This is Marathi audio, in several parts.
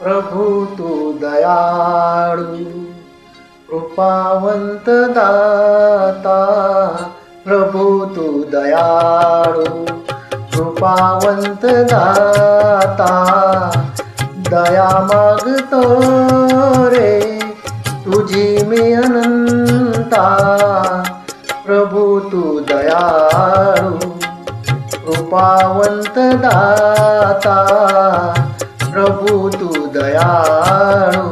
प्रभु तू दयाळू कृपावंत दाता। प्रभु तू दयाळू कृपावंत दाता। दया मागतो रे तुझी मी अनंता। प्रभु तू दयाळू कृपावंत दाता। प्रभु तू दयाळू।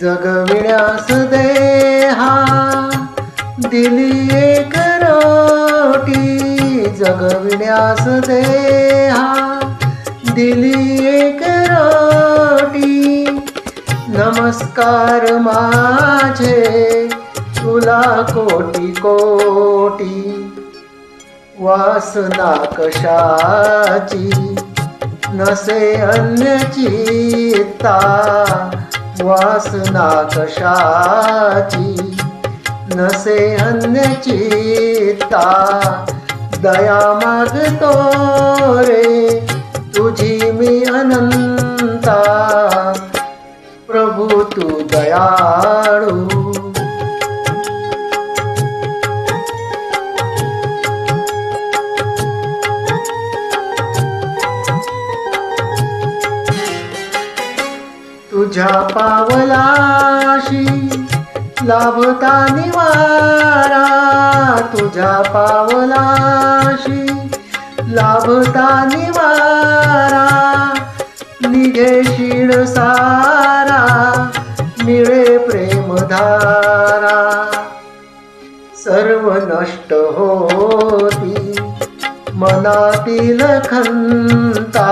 जगविण्यास देहा दिली एक रोटी। जगविण्यास देहा दिली एक रोटी। नमस्कार माझे तुला कोटी कोटी। वासना कशाची नसे अन्यचित्ता। वासना कशाची नसे अन्यचित्ता। दया मागतो रे तुझी मी अनंता। प्रभु तू दयाळू तुझ्या पावलाशी लाभता निवारा। तुझ्या पावलाशी लाभता निवारा। निघे शीळ सारा मिळे प्रेमधारा। सर्व नष्ट होती मनातील खंता।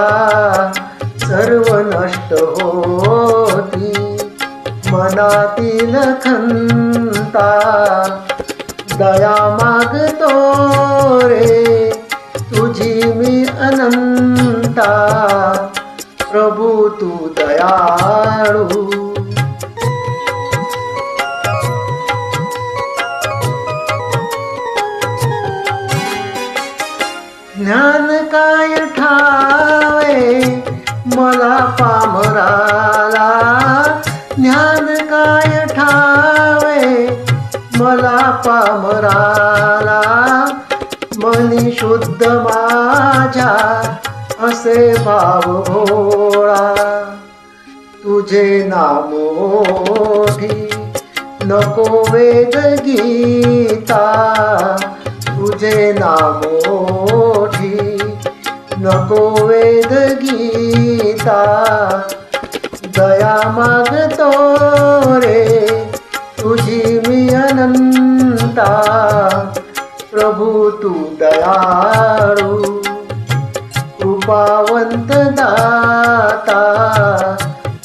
सर्व नष्ट होती मनातील खंता। दया मागतो रे तुझी मी अनंता। प्रभु तू दयाळू ज्ञान काय ठावे मला पामराला। ज्ञान काय ठावे मला पामराला। मनी शुद्ध माझ्या असे भाव भोळा। तुझे नाम ओढी नको वेद गीता। तुझे नाम ओढी नको वेद गीता। दया मागतो रे तुझी मी अनंता। प्रभु तू दयाळू कृपावंत दाता।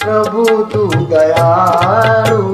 प्रभु तू दयाळू